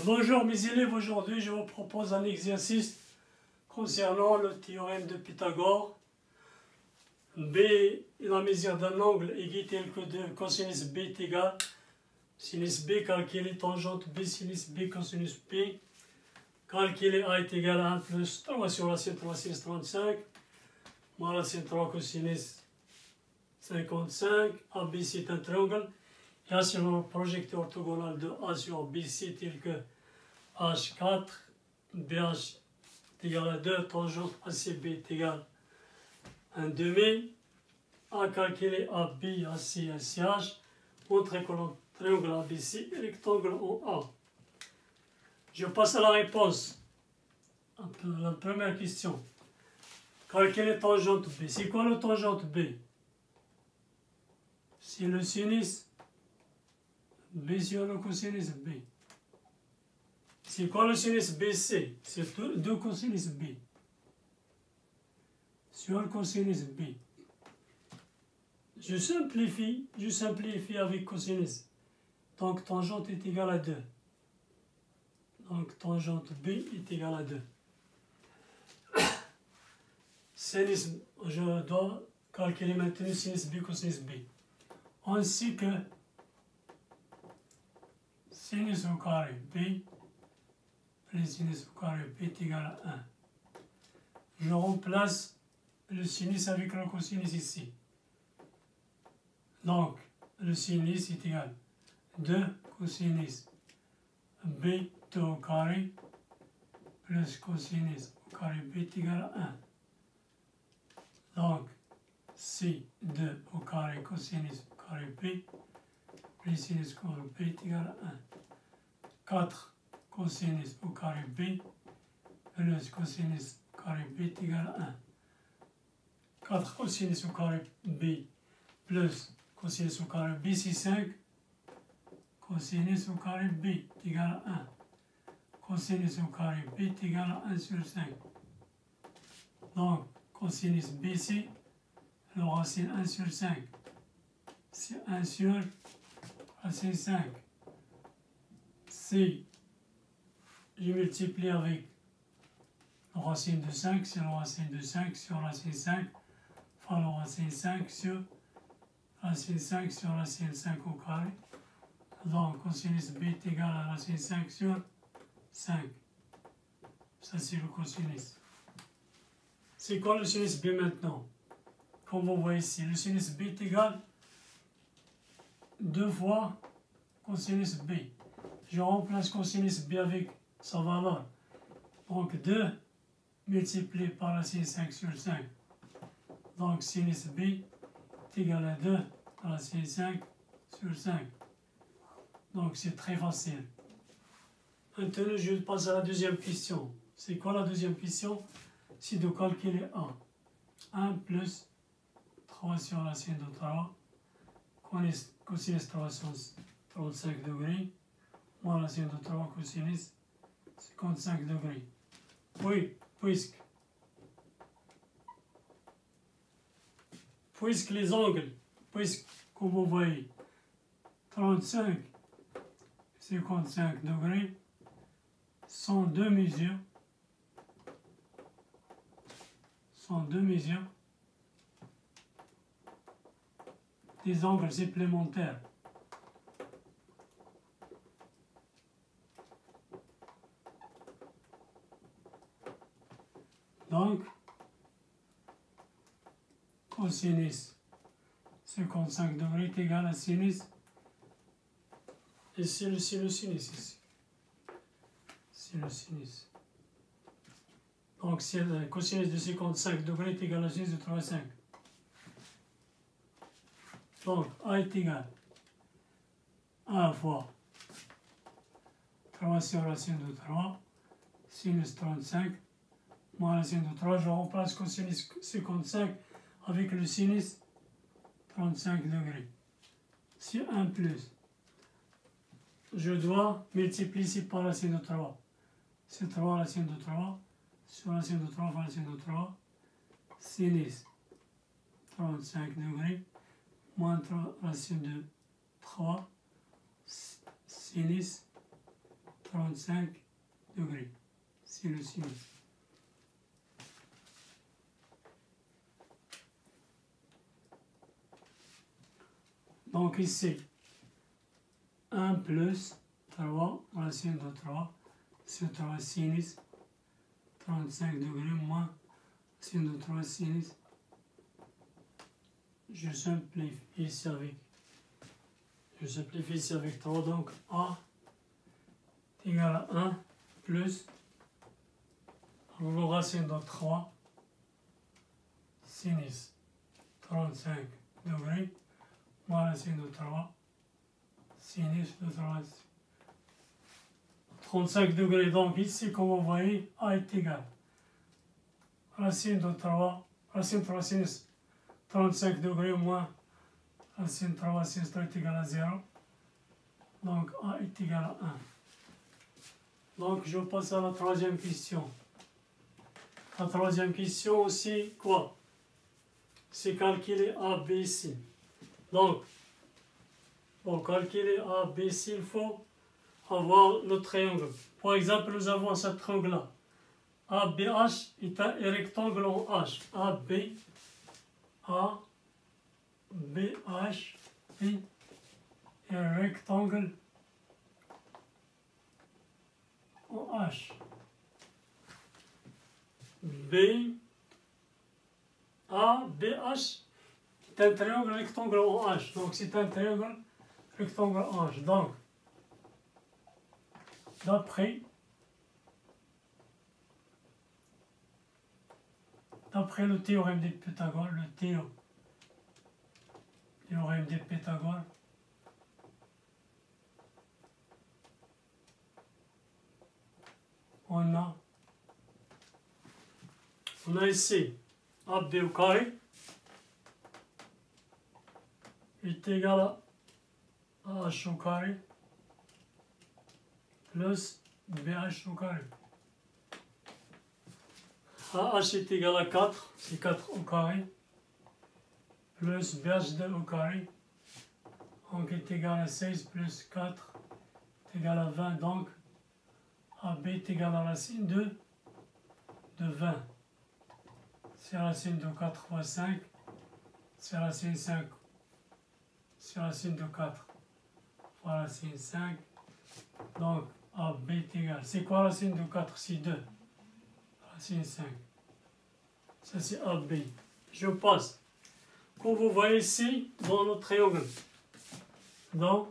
Bonjour mes élèves, aujourd'hui je vous propose un exercice concernant le théorème de Pythagore. B est la mesure d'un angle aigu tel que de cosinus B est égal sinus B, calculer tangente B sinus B cosinus B, calculer A est égal à 1 plus 3 sur racine 3 sinus 35, moins racine 3 cosinus 55, AB c'est un triangle. Et là, c'est le projecteur orthogonal de A sur BC tel que H4, BH est égal à 2, tangente ACB est égal à 1 demi. A calculé AB, AC, ACH, montré que le triangle ABC est rectangle en A. Je passe à la réponse. La première question. Calculer tangente B. C'est quoi le tangente B? C'est le sinus B sur le cosinus B. C'est quoi le sinus BC? C'est 2 cosinus B sur le cosinus B. Je simplifie avec cosinus. Donc tangente est égale à 2. Donc tangente B est égale à 2. Sinus, je dois calculer maintenant sinus B cosinus B. Ainsi que sinus au carré B plus sinus au carré B est égal à 1. Je remplace le sinus avec le cosinus ici. Donc, le sinus est égal à 2 cosinus B au carré plus cosinus au carré B est égal à 1. Donc, C2 au carré cosinus au carré B plus sinus au carré B est égal à 1. 4 cosinus au carré B plus cosinus au carré B est égal à 1. 4 cosinus au carré B plus cosinus au carré B, c'est 5. Cosinus au carré B est égal à 1. Cosinus au carré B est égal à 1 sur 5. Donc, cosinus BC, le racine 1 sur 5. C'est 1 sur racine 5. C, je multiplie avec le racine de 5, c'est le racine de 5 sur racine 5, fois le racine 5 sur racine 5 sur racine 5 au carré. Donc, cosinus B est égal à racine 5 sur 5. Ça, c'est le cosinus. C'est quoi le sinus B maintenant? Comme vous voyez ici, le sinus B est égal 2 fois cosinus B. Je remplace cosinus B avec sa valeur. Donc 2 multiplié par racine 5 sur 5. Donc sinus B est égal à 2 racine 5 sur 5. Donc c'est très facile. Maintenant, je passe à la deuxième question. C'est quoi la deuxième question? C'est de calculer A. 1 plus 3 sur racine de 3, cosinus 335 degrés, moins racine de 3 cosinus 55 degrés. Oui, puisque les angles, comme vous voyez, 35, 55 degrés, sont deux mesures, des angles supplémentaires. Donc, cosinus 55 degrés est égal à sinus, et c'est le sinus ici. C'est le sinus. Donc, c'est le cosinus de 55 degrés est égal à sinus de 35. Donc, A est égal à 1 fois 3 sur racine de 3, sinus 35, moins racine de 3, je remplace cosinus 55 avec le sinus 35 degrés. C'est 1 plus. Je dois multiplier ici par racine de 3. C'est 3 racine de 3, sur racine de 3 fois racine de 3, sinus 35 degrés, moins 3 racine de 3, sinus 35 degrés. C'est le sinus. Donc ici, 1 plus 3 racine de 3 sur 3 sinus 35 degrés moins racine de 3 sinus. Je simplifie ici avec 3, donc A est égal à 1 plus le racine de 3 sinus 35 degrés moins racine de 3 sinus de 3 35 degrés. Donc ici, comme vous voyez, A est égal racine de 3 sinus 35 degrés moins racine 3 sinus 3 est égal à 0. Donc A est égal à 1. Donc je passe à la troisième question. La troisième question aussi, quoi? C'est calculer ABC. Donc, pour calculer ABC, il faut avoir le triangle. Par exemple, nous avons ce triangle-là. ABH est un rectangle en H. ABH est un rectangle en H. ABH est un triangle rectangle en H. Donc c'est un triangle rectangle en H. Donc, d'après le théorème de Pythagore, théorème de Pythagore, on a ici AB au carré est égal à H au carré plus BH au carré. AH est égal à 4, c'est 4 au carré, plus BH2 au carré, donc est égal à 16 plus 4 est égal à 20, donc AB est égal à la racine de 20. C'est racine de 4 fois 5, c'est racine 5, c'est racine de 4 fois racine 5, donc AB est égal. C'est quoi racine de 4? C'est 2. Racine 5. Ça c'est AB. Je passe. Comme vous voyez ici, dans le triangle, dans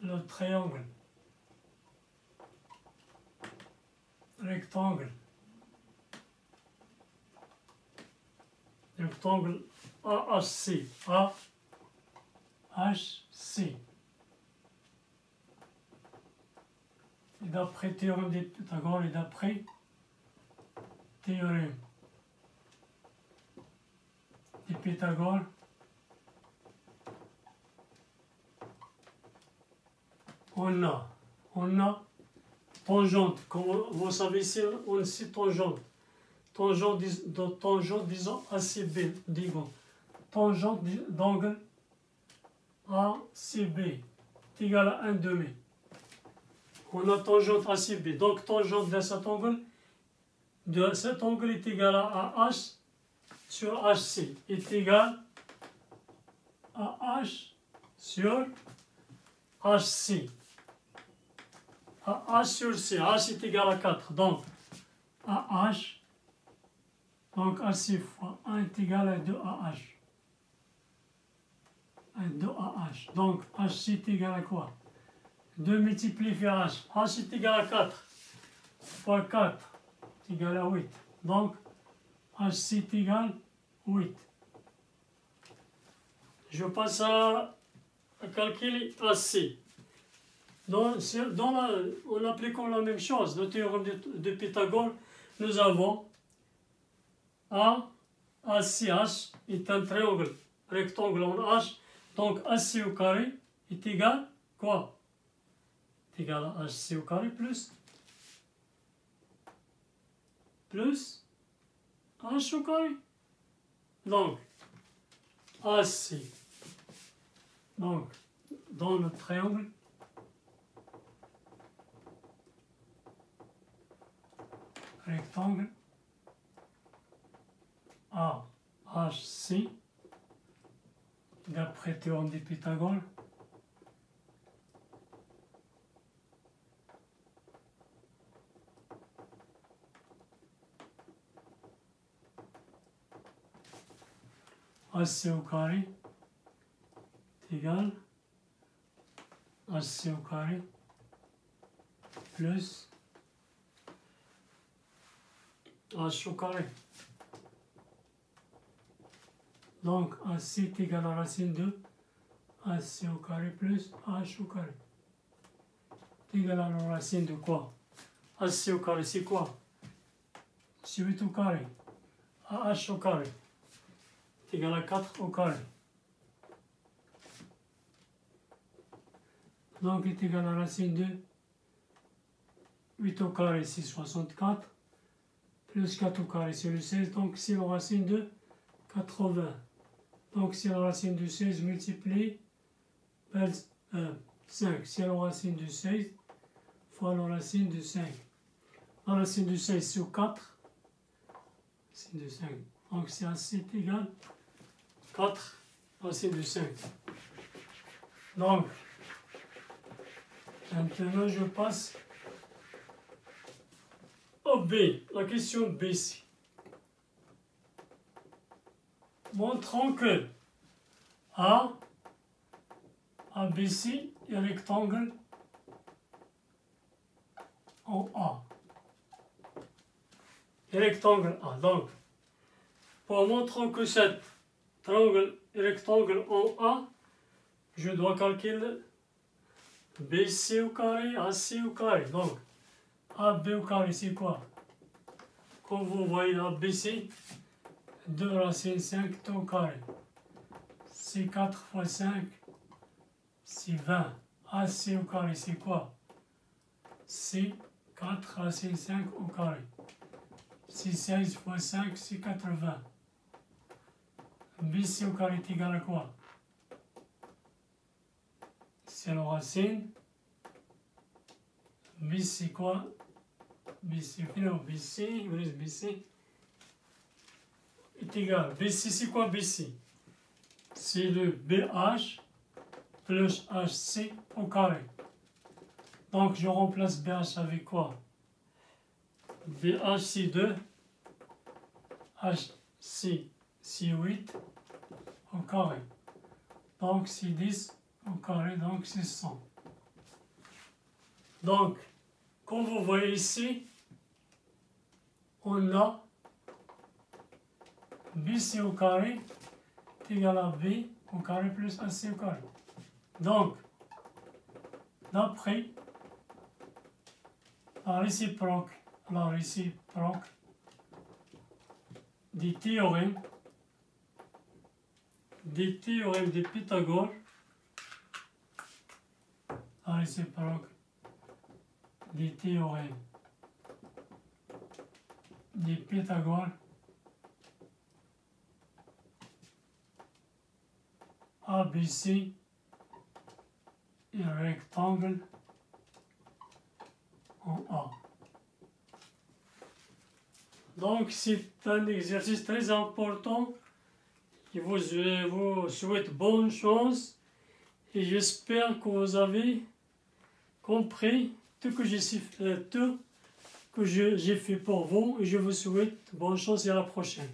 le triangle, rectangle AHC. AHC. Et d'après théorème de Pythagore et d'après théorème de Pythagore, on a tangente. Comme vous savez ici, on sait tangente. Tangente, disons ACB, disons. Tangente d'angle ACB est égal à 1 demi. On a tangente ACB. Donc tangente de cet angle est égal à H sur HC est égal à H sur HC. À H sur C. H est égal à 4. Donc à H, donc AC fois 1 est égal à 2AH. 2AH. Donc HC est égal à quoi? 2 multiplié par H. H est égal à 4 fois 4 est égal à 8. Donc HC est égal à 8. Je passe à calculer AC. En appliquant la même chose, le théorème de Pythagore, nous avons ACH est un triangle rectangle en H. Donc AC au carré est égal à quoi? Est égal à HC au carré plus H au carré. Donc AC, donc dans le triangle rectangle AHC, d'après théorème de Pythagore, AC au carré est égal AC au carré plus H au carré. Donc AC est égal à racine de AC au carré plus H au carré. C'est égal à la racine de quoi? AC au carré, c'est quoi? C'est 8 au carré. H au carré est égal à 4 au carré. Donc est égal à la racine de 8 au carré, c'est 64, plus 4 au carré, c'est le 16, donc c'est la racine de 80. Donc c'est la racine de 16 multiplié par 5, c'est la racine de 16 fois la racine de 5. La racine de 16 sur 4, racine de 5. Donc c'est assez égal 4 racine de 5. Donc, maintenant je passe au B, la question B ici. Montrons que ABC est un rectangle en A. Et rectangle A. Donc, pour montrer que cet triangle est rectangle en A, je dois calculer BC au carré, AC au carré. Donc, AB au carré, c'est quoi? Comme vous voyez, ABC, 2 racine 5 au carré. C'est 4 fois 5, c'est 20. AC au carré, c'est quoi? C'est 4 racine 5 au carré. C'est 16 fois 5, c'est 80. BC au carré est égal à quoi? C'est la racine. BC c'est quoi? BC, non, BC, BC est égal. BC c'est quoi BC? C'est le BH plus HC au carré. Donc je remplace BH avec quoi? BH c'est 2, HC c'est 8 au carré. Donc c'est 10 au carré, donc c'est 100. Donc, comme vous voyez ici, on a BC au carré est égal à B au carré plus AC au carré. Donc, d'après la réciproque des théorèmes de Pythagore, la réciproque des théorèmes de Pythagore, ABC est un rectangle en A. Donc c'est un exercice très important. Je vous souhaite bonne chance et j'espère que vous avez compris tout que j'ai fait pour vous et je vous souhaite bonne chance et à la prochaine.